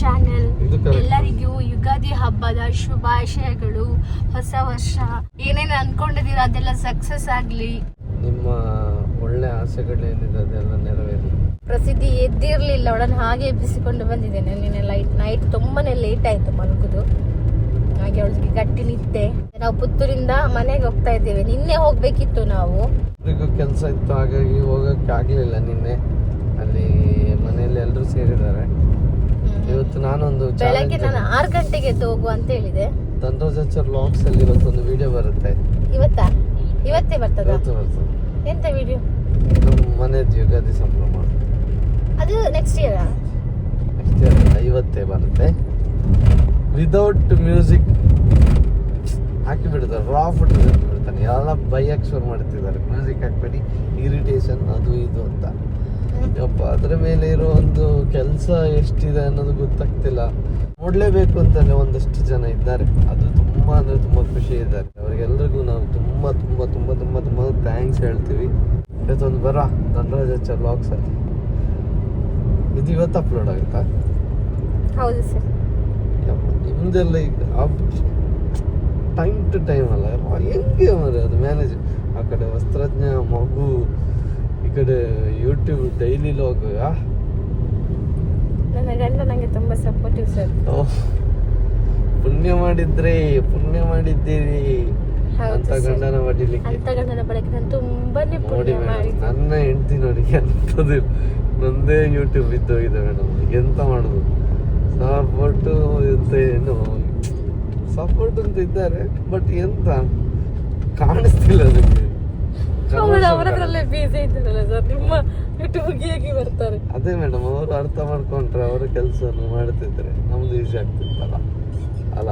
Channel. ಎಲ್ಲರಿಗೂ ಯುಗಾದಿ ಹಬ್ಬದ ಶುಭಾಶಯಗಳು. ಹೊಸ ವರ್ಷ ಏನೇನು ಅನ್ಕೊಂಡಿದ್ದೀರಾ ಅದೆಲ್ಲ ಸಕ್ಸಸ್ ಆಗ್ಲಿ. ನಿಮ್ಮ ಒಳ್ಳೆ ಆಸೆಗಳೇನಿದೆ ಅದೆಲ್ಲ ನೆರವೇರಿ. ಪ್ರಸಿದ್ಧಿ ಎದ್ದಿರ್ಲಿಲ್ಲ, ಅವಳನ್ನು ಹಾಗೆ ಎಬ್ಬಿಸಿಕೊಂಡು ಬಂದಿದ್ದೇನೆ. ನಿನ್ನೆ ನೈಟ್ ತುಂಬಾನೇ ಲೇಟ್ ಆಯ್ತು ಮಲಗುದು, ಹಾಗೆ ಅವಳಿಗೆ ಗಟ್ಟಿ ನಿದ್ದೆ. ನಾವು ಪುತ್ತೂರಿಂದ ಮನೆಗೆ ಹೋಗ್ತಾ ಇದ್ದೇವೆ. ನಿನ್ನೆ ಹೋಗ್ಬೇಕಿತ್ತು ನಾವು, ಕೆಲಸ ಇತ್ತು ಹಾಗಾಗಿ ಹೋಗಕ್ಕೆ ಆಗ್ಲಿಲ್ಲ. ನಿನ್ನೆ ಅಲ್ಲಿ ಮನೆಯಲ್ಲಿ ಎಲ್ಲರೂ ಸೇರಿದ್ದಾರೆ. ಇವತ್ತು ನಾನೊಂದು ಬೆಳಗ್ಗೆ ನಾನು 6 ಗಂಟೆಗೆ ಎದ್ದು ಹೋಗುವ ಅಂತ ಹೇಳಿದೆ. ಧನ್ರಾಜಾಚಾರ್ ವ್ಲಾಗ್ಸ್ ಅಲ್ಲಿ ಇವತ್ತೊಂದು ವಿಡಿಯೋ ಬರುತ್ತೆ. ಇವತ್ತೇ ಬರ್ತದ? ಎಂತ ವಿಡಿಯೋ? ನಮ್ಮ ಮನೆಯದ್ದು ಯುಗಾದಿ ಸಂಭ್ರಮ. ಅದು ನೆಕ್ಸ್ಟ್ ಇಯರ್ ಇವತ್ತೇ ಬರುತ್ತೆ. ವಿದೌಟ್ ಮ್ಯೂಸಿಕ್ ಹಾಕಿ ಬಿಡ್ತಾರೆ, ರಾ ಫುಟೇಜ್ ಹಾಕಿ ಬಿಡ್ತಾನೆ. ಎಲ್ಲ ಬೈಯಕ್ಕೆ ಶುರು ಮಾಡ್ತಿದ್ದಾರೆ, ಮ್ಯೂಸಿಕ್ ಹಾಕ್ಬೇಡಿ, ಇರಿಟೇಷನ್ ಅದು ಇದು ಅಂತ. ಯಪ್ಪ, ಅದ್ರ ಮೇಲೆ ಇರೋ ಒಂದು ಕೆಲಸ ಎಷ್ಟಿದೆ ಅನ್ನೋದು ಗೊತ್ತಾಗ್ತಿಲ್ಲ. ನೋಡ್ಲೇಬೇಕು ಅಂತಲೇ ಒಂದಷ್ಟು ಜನ ಇದ್ದಾರೆ. ಅದು ತುಂಬಾ ಅಂದ್ರೆ ತುಂಬಾ ಖುಷಿ ಇದ್ದಾರೆ. ಅವರಿಗೆಲ್ರಿಗೂ ನಾವು ತುಂಬಾ ತುಂಬಾ ತುಂಬಾ ತುಂಬಾ ತುಂಬಾ ಥ್ಯಾಂಕ್ಸ್ ಹೇಳ್ತೀವಿ. ಇವತ್ತೊಂದು ಬರ ಧನ್ರಾಜಾಚಾರ್ ವ್ಲಾಗ್ಸ್ ಅಲ್ಲಿ ಇದು ಇವತ್ತು ಅಪ್ಲೋಡ್ ಆಗುತ್ತಾ? ಹೌದು ಸರ್. ನಿಮ್ದೆಲ್ಲ ಈಗ ಟೈಮ್ ಟು ಟೈಮ್ ಅಲ್ಲ, ಹೆಂಗೆ ಮರೆ ಅದು ಮ್ಯಾನೇಜ್? ಆ ಕಡೆ ವಸ್ತ್ರಜ್ಞ, ಮಗು, ಈ ಕಡೆ ಯೂಟ್ಯೂಬ್ ಡೈಲಿ ಲಾಗ್. ನನ್ನ ಗಂಡ ನಂಗೆ ತುಂಬಾ ಸಪೋರ್ಟಿವ್ ಸರ್. ಪುಣ್ಯ ಮಾಡಿದ್ದೀರಿ ಅಂತ ಗಂಡನ ಪಡಿಲಿಕ್ಕೆ. ಅಂತ ಗಂಡನ ಪಡಕ್ಕೆ ನಾನು ತುಂಬಾನೇ ನೋಡಿ ಪುಣ್ಯ ಮಾಡಿದ್ದೆ. ನನ್ನ ಹೆಂಡತಿ ನೋಡಿ ಎಂಥದ್ದು, ನಂದೇ ಯೂಟ್ಯೂಬ್ ಇದ್ದೋಗಿದೆ ಮೇಡಮ್. ಎಂತ ಮಾಡುದು? ಸಪೋರ್ಟು ಎಂತ ಏನು ಸಪೋರ್ಟ್ ಅಂತ ಇದ್ದಾರೆ, ಬಟ್ ಎಂತ ಕಾಣಿಸ್ತಿಲ್ಲ ಅದಕ್ಕೆ. ಅವರದ್ರಲ್ಲೇ ಬಿಸಿ ಇದ್ದಾರಲ್ಲ ಸರ್, ನಿಮ್ಮ ಯೂಟ್ಯೂಬ್ಗೆ ಹೇಗೆ ಬರ್ತಾರೆ? ಅದೇ ಮೇಡಮ್, ಅವರು ಅರ್ಥ ಮಾಡ್ಕೊಂಡ್ರೆ ಅವರ ಕೆಲಸವನ್ನು ಮಾಡ್ತಿದ್ರೆ ನಮ್ದು ಈಸಿ ಆಗ್ತಿತ್ತಲ್ಲ ಅಲ್ಲ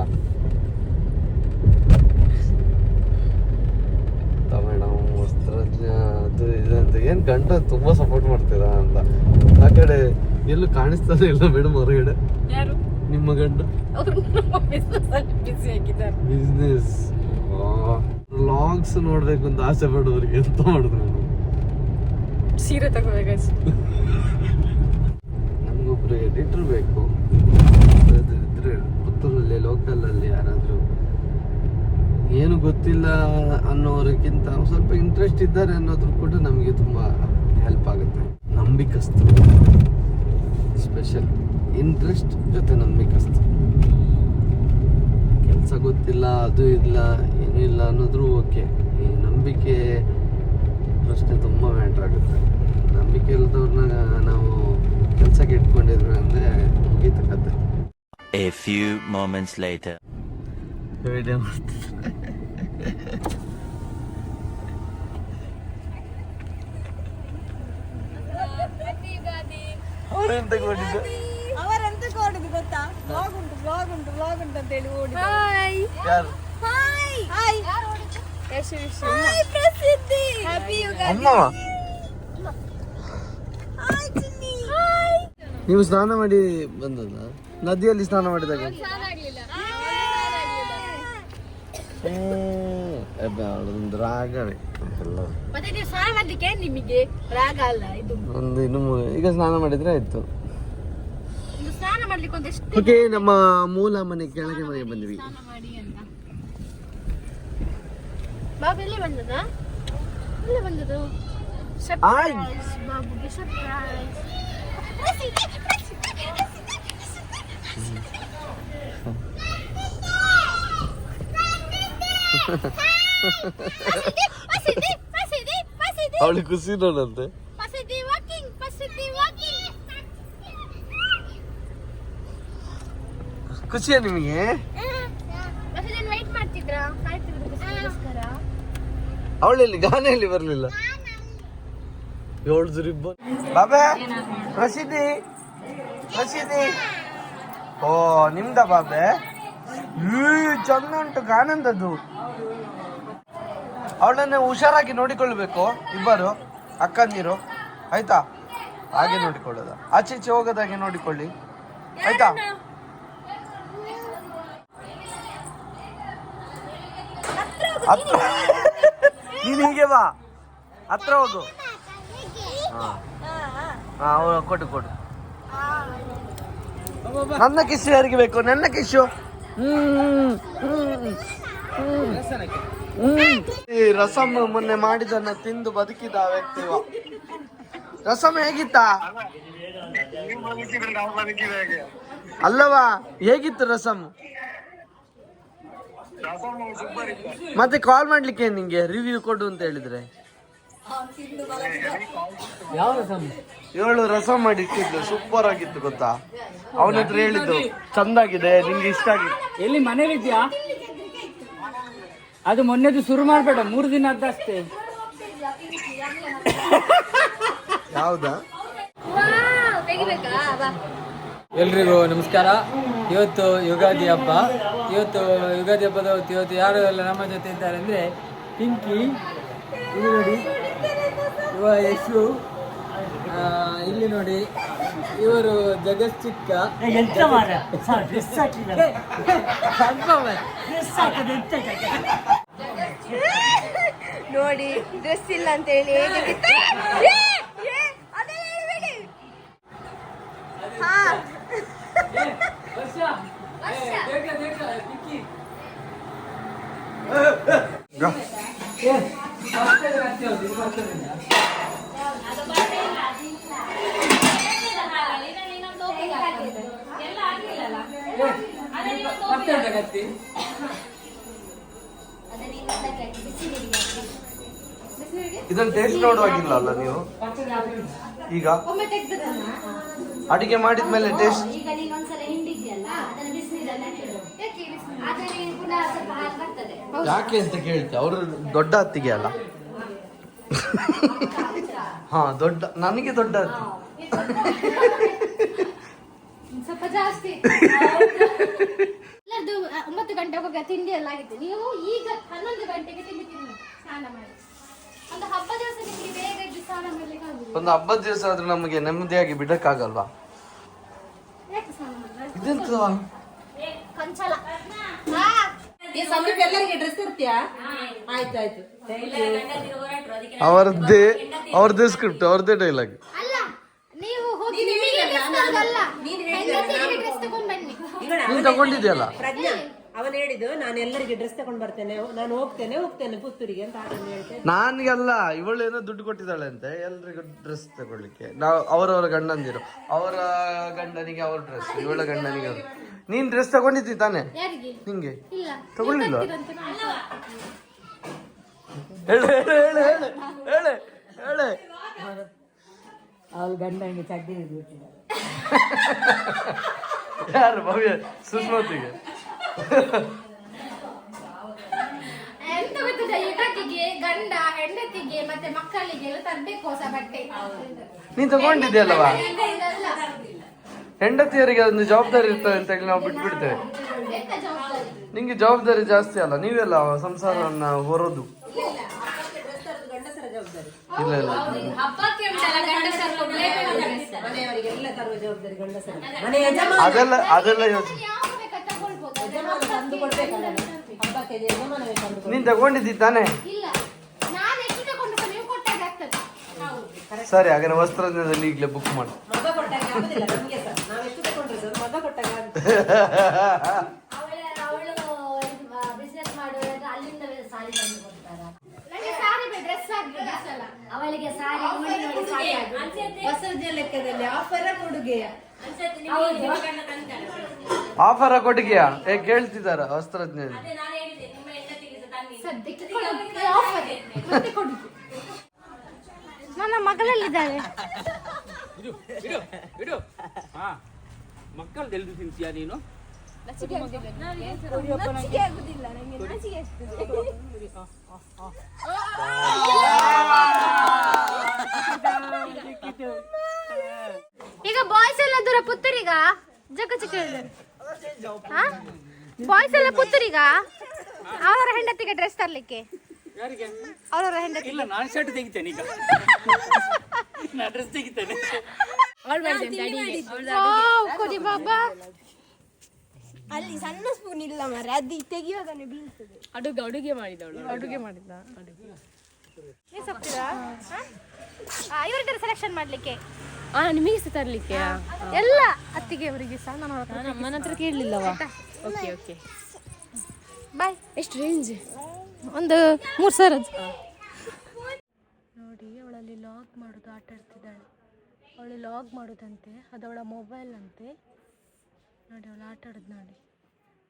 ಮೇಡಮ್. ವಸ್ತ್ರಜ್ಞ ಅದು ಇದಂತ ಏನ್ ಗಂಡ ತುಂಬಾ ಸಪೋರ್ಟ್ ಮಾಡ್ತೀರಾ ಅಂತ. ಆ ಕಡೆ ಎಲ್ಲೂ ಕಾಣಿಸ್ತಾನೆ ಇಲ್ಲ ಮೇಡಮ್ ಹೊರಗಡೆ. ಯಾರು? ನಿಮ್ಮ ಗಂಡ ಬಿಸ್ನೆಸ್ ವ್ಲಾಗ್ಸ್ ನೋಡ್ಬೇಕು ಅಂತ ಆಸೆ ಪಡೋರಿಗೆ ಎಂತ ಮಾಡುದು ಮೇಡಮ್? ಸೀರೆ ತಗೋಬೇಕು. ನಮ್ಗೊಬ್ರು ಎಡಿಟರ್ ಬೇಕು ಇದ್ರೆ ಪುತ್ತೂರಲ್ಲಿ ಲೋಕಲಲ್ಲಿ ಯಾರಾದ್ರೂ ಏನು ಗೊತ್ತಿಲ್ಲ ಅನ್ನೋರಿಗಿಂತ ಸ್ವಲ್ಪ ಇಂಟ್ರೆಸ್ಟ್ ಇದ್ದಾರೆ ಅನ್ನೋದ್ರ ಕೂಡ ನಮಗೆ ತುಂಬಾ ಹೆಲ್ಪ್ ಆಗುತ್ತೆ. ನಂಬಿಕಸ್ತು ಸ್ಪೆಷಲ್ ಇಂಟ್ರೆಸ್ಟ್ ಜೊತೆ ನಂಬಿಕಸ್ತು. ಕೆಲಸ ಗೊತ್ತಿಲ್ಲ, ಅದು ಇಲ್ಲ, ಏನೂ ಇಲ್ಲ ಅನ್ನೋದ್ರೂ ಓಕೆ. ಈ ನಂಬಿಕೆ ಪ್ರಶ್ನೆ ತುಂಬಾ ಮ್ಯಾಟ್ರ್ ಆಗುತ್ತೆ. ನಂಬಿಕೆ ಇಲ್ಲದವ್ರನ್ನ ನಾವು ಕೆಲಸಕ್ಕೆ ಇಟ್ಕೊಂಡಿದ್ವಿ ಅಂದ್ರೆ ಮುಗೀತ ಕತೆ. A few moments later. Video ಅವರೆಂತ ಕೊಟ್ಟಿದ್ದು? ಅವರೆಂತ ಕೊಡುದು ಗೊತ್ತಾ? ವ್ಲಾಗ್ ಉಂಟು ಅಂತ ಹೇಳಿ ಓಡಿ. ಹಾಯ್ ಯಾರು? ಹಾಯ್ ಹಾಯ್ ಹಾಯ್ ಪ್ರಸಿದ್ಧಿ. ಹ್ಯಾಪಿ ಯುಗಾದಿ. ಅಮ್ಮವ ಹಾಯ್ ಚಿನ್ನಿ. ಹಾಯ್. ನೀವು ಸ್ನಾನ ಮಾಡಿ ಬಂದದ? ನದಿಯಲ್ಲಿ ಸ್ನಾನ ಮಾಡಿದಾಗ ಒಂದು ರಾಗವೇ ಮತ್ತೆ ನೀವು ಸ್ನಾನ ಮಾಡ್ಲಿಕ್ಕೆ ನಿಮಗೆ ರಾಗ ಅಲ್ಲ ಇದು. ಒಂದು ಇನ್ನು ಈಗ ಸ್ನಾನ ಮಾಡಿದ್ರೆ ಆಯ್ತು. ಸ್ನಾನ ಮಾಡ್ಲಿಕ್ಕೆ ಒಂದೆಷ್ಟು. ಓಕೆ, ನಮ್ಮ ಮೂಲ ಮನೆ ಕೆಳಗೆ ಮನೆಗೆ ಬಂದ್ವಿ. ಸ್ನಾನ ಮಾಡಿ ಅಂತ ಬಾಬು ಎಲ್ಲಿ ಬಂದದ? ಎಲ್ಲಿ ಬಂದದು? Surprise ಬಾಬುಗೆ, surprise. ಅವಳಿಗೆ ಖುಷಿ ನೋಡಂತೆ. ಖುಷಿಯಾ ನಿಮಗೆ? ಅವಳೆಲ್ಲಿ ಗಾನೆಯಲ್ಲಿ ಬರ್ಲಿಲ್ಲ. ಏಳು ರಿಬ್ಬನ್ ಬಾಬಾ ರಶೀದಿ. ಓ ನಿಮ್ದ ಬಾಬೆ? ಚಂದ ಉಂಟು ಗಾನಂದದ್ದು. ಅವಳನ್ನ ಹುಷಾರಾಗಿ ನೋಡಿಕೊಳ್ಬೇಕು, ಇಬ್ಬರು ಅಕ್ಕಂದಿರು ಆಯ್ತಾ? ಹಾಗೆ ನೋಡಿಕೊಳ್ಳೋದ, ಆಚೆ ಈಚೆ ಹೋಗೋದಾಗೆ ನೋಡಿಕೊಳ್ಳಿ ಆಯ್ತಾ? ನೀನ್ ಹೀಗೆ ಬಾ, ಹತ್ರ ಹೋಗು. ಹಾ ಕೊಡು. ನನ್ನ ಕಿಶು ಯಾರಿಗೆ ಬೇಕು? ನನ್ನ ಕಿಶು. ಈ ರಸಂ ಮೊನ್ನೆ ಮಾಡಿದನ್ನ ತಿಂದು ಬದುಕಿದ ವ್ಯಕ್ತಿವ. ರಸಂ ಹೇಗಿತ್ತಾ? ಅಲ್ಲವಾ, ಹೇಗಿತ್ತು ರಸಂ? ಮತ್ತೆ ಕಾಲ್ ಮಾಡ್ಲಿಕ್ಕೆ ನಿಂಗೆ ರಿವ್ಯೂ ಕೊಡು ಅಂತ ಹೇಳಿದ್ರೆ ಯಾವ ರಸಂ? ಇವಳು ರಸಂ ಮಾಡಿ ಇಟ್ಟಿದ್ದು ಸೂಪರ್ ಆಗಿತ್ತು ಗೊತ್ತಾ. ಅವನ ಹತ್ರ ಹೇಳಿದ್ದು ಚಂದಾಗಿದೆ, ನಿಂಗೆ ಇಷ್ಟ ಆಗಿದೆ. ಎಲ್ಲಿ ಮನೇಲಿದ್ಯಾ? ಅದು ಮೊನ್ನೆದು ಶುರು ಮಾಡ್ಬೇಡ, 3 ದಿನ ಅಷ್ಟೇ. ಯಾವ್ದಾ? ಎಲ್ರಿಗೂ ನಮಸ್ಕಾರ. ಇವತ್ತು ಯುಗಾದಿ ಹಬ್ಬ. ಇವತ್ತು ಯುಗಾದಿ ಹಬ್ಬದ ಹೊತ್ತು ಇವತ್ತು ಯಾರು ಎಲ್ಲ ನಮ್ಮ ಜೊತೆ ಇದ್ದಾರೆ ಅಂದರೆ ಪಿಂಕಿ, ಇಲ್ಲಿ ನೋಡಿ ಇವ ಯಶು, ಇಲ್ಲಿ ನೋಡಿ ಇವರು ಜಗತ್ ಚಿಕ್ಕ. ನೋಡಿ ಡ್ರೆಸ್ ಇಲ್ಲ ಅಂತ ಹೇಳಿ ಇದನ್ನ ಟೇಸ್ಟ್ ನೋಡುವಾಗಿಲ್ಲ ಅಲ್ಲ ನೀವು? ಈಗ ಅಡಿಗೆ ಮಾಡಿದ್ಮೇಲೆ ಟೇಸ್ಟ್ ಯಾಕೆ ಅಂತ ಕೇಳ್ತೆ. ಅವರು ದೊಡ್ಡ ಹತ್ತಿಗೆ ಅಲ್ಲ. ಹಾ, ದೊಡ್ಡ, ನನಗೆ ದೊಡ್ಡ ಹತ್ತಿ ಸ್ವಲ್ಪ ಜಾಸ್ತಿ. 9 ಗಂಟೆ ಹೋಗ ತಿಂಡಿ ಎಲ್ಲ ಆಗಿತ್ತು. ನೀವು ಈಗ 11 ಗಂಟೆಗೆ ತಿಂಡಿ ತಿನ್ನಿ, ಸ್ನಾನ ಮಾಡಿ. ಒಂದು ಹಬ್ಬದ ದಿವಸ ನಿಮಗೆ ಬೇಗ ಎದ್ದು ಸ್ನಾನ ಮಾಡ್ಲಿಕ್ಕೆ ಆಗುದಿಲ್ಲ. ಒಂದು ಹಬ್ಬದ ದಿವಸ ಆದ್ರೆ ನಮಗೆ ನೆಮ್ಮದಿಯಾಗಿ ಬಿಡಕ್ಕಾಗಲ್ವಾ? ಯಾಕೆ ಸ್ನಾನ ಮಾಡಿದ್ರೆ ಇದೆಂತ ಕಂಚಲ. ಸಂದೀಪ್ ಎಲ್ಲರಿಗೆ ಡ್ರೆಸ್ ತರ್ತೀಯಾ? ಆಯ್ತಾಯ್ತು. ಅವ್ರದ್ದೇ ಸ್ಕ್ರಿಪ್ಟ್, ಅವ್ರದ್ದೇ ಡೈಲಾಗ್. ಅಲ್ಲ, ನೀವು ಹೋಗಿ ನಿಮಗೆ ಡ್ರೆಸ್ ತರೋದಲ್ಲ, ಹೆಂಗಸರಿಗೆ ಡ್ರೆಸ್ ತಗೊಂಡು ಬನ್ನಿ. ನೀನ್ ತಗೊಂಡಿದ್ಯಲ್ಲ? ಪ್ರಜ್ಞಾ ಅವನ್ ಹೇಳಿದ್ದು ನಾನು ಎಲ್ಲರಿಗೆ ಡ್ರೆಸ್ ತಗೊಂಡ್ ಬರ್ತೇನೆ, ನಾನು ಹೋಗ್ತೇನೆ ಪುತ್ತೂರಿಗೆ ಅಂತ ಹಾಗೆ ಹೇಳ್ತೇನೆ. ನಾನ್ಗಲ್ಲ, ಇವಳೇನೋ ದುಡ್ಡು ಕೊಟ್ಟಿದ್ದಾಳೆ ಅಂತೆ ಎಲ್ರಿಗೂ ಡ್ರೆಸ್ ತಗೊಳ್ಳಿಕ್ಕೆ. ನಾವು ಅವರವರ ಗಂಡಂದಿರು, ಅವರ ಗಂಡನಿಗೆ ಅವ್ರ ಡ್ರೆಸ್, ಇವಳ ಗಂಡನಿಗೆ ಅವ್ರ. ನೀನ್ ಡ್ರೆಸ್ ತಗೊಂಡಿದ್ದಿ ತಾನೆ? ಯಾರಿಗೆ? ನಿಂಗೆ ಇಲ್ಲ, ತಗೊಳ್ಳಿಲ್ಲ? ಅಂತ ನಾನು ಹೇಳು ಹೇಳು ಹೇಳು ಹೇಳು ಹೇಳು ಹೇಳು. ಅವಳ ಗಂಡನಿಗೆ ಚಡ್ಡಿ ಬಿಟ್ಟಿದ್ದಾರೆ. ಯಾರು? ಭವ್ಯ ಸುಸ್ಮತಿಗೆ. ಎಂತ ಗೊತ್ತಿದೆ, ಯುಗಾದಿಗೆ ಗಂಡ ಹೆಂಡತಿಗೆ ಮತ್ತೆ ಮಕ್ಕಳಿಗೆ ಎಲ್ಲ ತರ್ಬೇಕು ಹೊಸ ಬಟ್ಟೆ. ನೀನ್ ತಗೊಂಡಿದ್ಯಲ್ವಾ? ಇದೆಲ್ಲ ಹೆಂಡತಿಯರಿಗೆ ಒಂದು ಜವಾಬ್ದಾರಿ ಇರ್ತದೆ ಅಂತ ಹೇಳಿ ನಾವು ಬಿಟ್ಬಿಡ್ತೇವೆ. ಎಂತ ಜವಾಬ್ದಾರಿ? ನಿಂಗೆ ಜವಾಬ್ದಾರಿ ಜಾಸ್ತಿ ಅಲ್ಲ, ನೀವೆಲ್ಲ ಸಂಸಾರವನ್ನ ಹೊರೋದು. ಗಂಡಸರ ಜವಾಬ್ದಾರಿ, ಇಲ್ಲ ಇಲ್ಲ, ಮನೆಯವರಿಗೆಲ್ಲ ತರುವ ಜವಾಬ್ದಾರಿ ಗಂಡಸರ. ಮನೆ ಯಜಮಾನ ಅದೆಲ್ಲ ಯೋಚನೆ. ಯಾವ ಬೇಕಾದ್ರೆ ತಗೊಳ್ಬೋದು. ಯಜಮಾನ ತಂದು ಕೊಡ್ಬೇಕಲ್ಲ, ಹಬ್ಬಕ್ಕೆ ಯಜಮಾನವೇ ತಂದು ಕೊಡ್ಬೇಕು. ನೀನ್ ತಗೊಂಡಿದ್ದಿ ತಾನೆ? ಇಲ್ಲ, ನಾನು ಎಷ್ಟು ತಗೊಂಡು ನೀವು ಕೊಟ್ಟಾಗ ಆಗ್ತದೆ. ಸರಿ, ಹಾಗಾದ್ರೆ ವಸ್ತ್ರದಲ್ಲಿ ಈಗಲೇ ಬುಕ್ ಮಾಡಿ. ಮಗ ಕೊಟ್ಟಾಗ ಆಗುದಿಲ್ಲ ನಮ್ಗೆ ಸರ್, ನಾವ್ ಎಷ್ಟು ತಗೊಂಡ್ರೆ ಸರ್ ಮಗ ಕೊಟ್ಟಾಗ ಆಗುತ್ತೆ. ಅವಳು ಬಿಸ್ನೆಸ್ ಮಾಡುವಾಗ ಅಲ್ಲಿಂದ ಸಾರಿ ತಂದು ಕೊಡ್ತಾರ. ನನಗೆ ಸಾರಿ ಡ್ರೆಸ್ ಆಗ್ತದೆ. ಅವಳಿಗೆ ಸಾರಿ ಹೊಸದ ಲೆಕ್ಕದಲ್ಲಿ ಆಫರ ಕೊಡುಗೆಯ ಆಫರ ಕೊಟ್ಟಿಗೆಯಾ? ಕೇಳ್ತಿದಾರ ವಸ್ತ್ರಜ್ಞ? ಸದ್ಯಕ್ಕೆ ಆಫರ್ ಮತ್ತೆ ಕೊಡುಗೆ. ನನ್ನ ಮಗಳಲ್ಲಿದ್ದಾಳೆ. ಮಕ್ಕಳು ಎಲ್ದು ತಿಂತೀಯಾ ನೀನು? ಈಗ ಬಾಯ್ಸ್ ಎಲ್ಲ ದೂರ ಪುತ್ತೂರಿಗ ಜಗ ಚಿಕ್ಕ ಬಾಯ್ಸ್ ಎಲ್ಲ ಪುತ್ತೂರಿಗ ಅವರ ಹೆಂಡತಿಗೆ ಡ್ರೆಸ್ ತರ್ಲಿಕ್ಕೆ. ಯಾರಿಗೆ? ಅವರ ಹೆಂಡತಿ. ಇಲ್ಲ, ನಾನು ಶರ್ಟ್ ತೆಗಿತೇನೆ ಈಗ. ನಾನು ಡ್ರೆಸ್ ತೆಗಿತೇನೆ. ಕೊಡಿ ಬಾಬಾ. ಅಲ್ಲಿ ಸಣ್ಣ ಸ್ಪೂನ್ ಇಲ್ಲ ಮಾರೆ, ಅದು ತೆಗಿಯೋದನ್ನೇ ಬೀಳ್ತದೆ. ಅಡುಗೆ ಮಾಡಿದ ನೀವು ಸಪ್ತೀರಾ? ಇವರಿದ್ದಾರೆ ಸೆಲೆಕ್ಷನ್ ಮಾಡ್ಲಿಕ್ಕೆ. ನಿಮಗೆ ಸಹ ತರಲಿಕ್ಕೆ ಎಲ್ಲ ಅತ್ತಿಗೆ ಅವರಿಗೆ ಸಹ ನಾನು ನಾನು ಅಮ್ಮನ ಹತ್ರ ಕೇಳಲಿಲ್ಲವಾ. Okay okay. ಬಾಯ್. ಎಷ್ಟು ರೇಂಜ್? ಒಂದು 3,000. ನೋಡಿ ಅವಳಲ್ಲಿ ಲಾಗ್ ಮಾಡೋದು ಆಟ ಆಡ್ತಿದ್ದಾಳೆ. ಅವಳು ಲಾಗ್ ಮಾಡೋದಂತೆ, ಅದು ಅವಳ ಮೊಬೈಲ್ ಅಂತೆ. ನೋಡಿ ಅವಳು ಆಟ ಆಡೋದು ನೋಡಿ.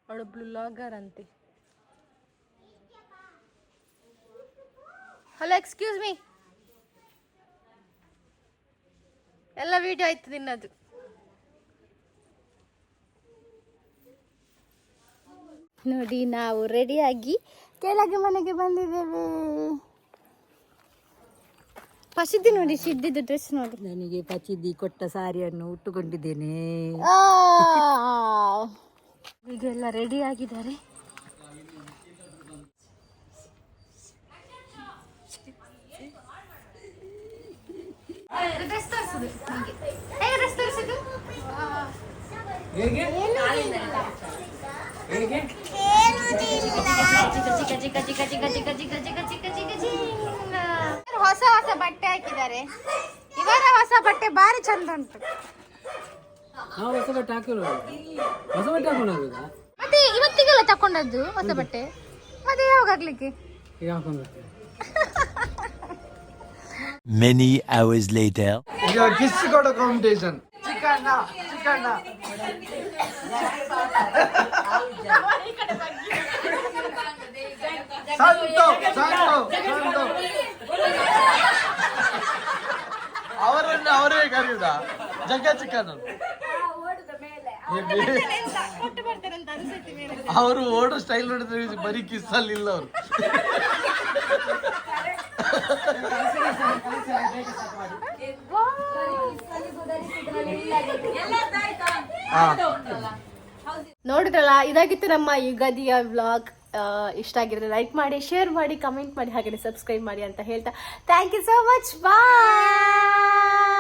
ಅವಳೊಬ್ಳು ಲಾಗರ್ ಅಂತೆ. Hello, excuse me. ಎಲ್ಲ ವಿಡಿಯೋ ಆಯ್ತು ನಿನ್ನದು. ನೋಡಿ ನಾವು ರೆಡಿಯಾಗಿ ಕೆಳಗೆ ಮನೆಗೆ ಬಂದಿದ್ದೇವೆ. ಪಸಿದ್ದು ನೋಡಿ, ಸಿದ್ದಿದ್ದು ಡ್ರೆಸ್ ನೋಡಿ. ನನಗೆ ಪಚಿದ್ದಿ ಕೊಟ್ಟ ಸಾರಿಯನ್ನು ಉಟ್ಟುಕೊಂಡಿದ್ದೇನೆ. ಈಗೆಲ್ಲ ರೆಡಿ ಆಗಿದ್ದಾರೆ. ಹೊಸ ಹೊಸ ಬಟ್ಟೆ ಹಾಕಿದ್ದಾರೆ. ಇವರ ಹೊಸ ಬಟ್ಟೆ ಬಾರಿ ಚಂದ ಉಂಟು. ನಾವು ಹೊಸ ಬಟ್ಟೆ ಹಾಕಿಲ್ಲ. ಹೊಸ ಬಟ್ಟೆ ಹಾಕೊಂಡು ಮತ್ತೆ ಇವತ್ತಿಗೆಲ್ಲ ತಕೊಂಡದ್ದು ಹೊಸ ಬಟ್ಟೆ. ಮತ್ತೆ ಯಾವಾಗ ಹಾಕ್ಲಿಕ್ಕೆ? ಈಗ ಹಾಕೊಂಡು Many hours later. ಈಗ ಕಿಸ್ ಕೊಡೋ ಕಾಂಪಿಟೇಷನ್. ಚಿಕಣ್ಣ ಚಿಕಣ್ಣ ಸಂತು ಸಂತು ಸಂತು ಅವರನ್ನು ಅವರೇ ಕರೆಯುದ ಜಗ್ಗ ಚಿಕನ್. ಅವರು ಓಡೋ ಸ್ಟೈಲ್ ನೋಡಿದ್ರೆ ಬರೀ ಕಿಸ್ ಅಲ್ಲಿ ಇಲ್ಲ ಅವರು. ನೋಡಿದ್ರಲ್ಲ, ಇದಾಗಿತ್ತು ನಮ್ಮ ಯುಗಾದಿಯ ವ್ಲಾಗ್. ಇಷ್ಟ ಆಗಿದ್ರೆ ಲೈಕ್ ಮಾಡಿ, ಶೇರ್ ಮಾಡಿ, ಕಮೆಂಟ್ ಮಾಡಿ, ಹಾಗೆ ಸಬ್ಸ್ಕ್ರೈಬ್ ಮಾಡಿ ಅಂತ ಹೇಳ್ತಾ thank you so much. Bye.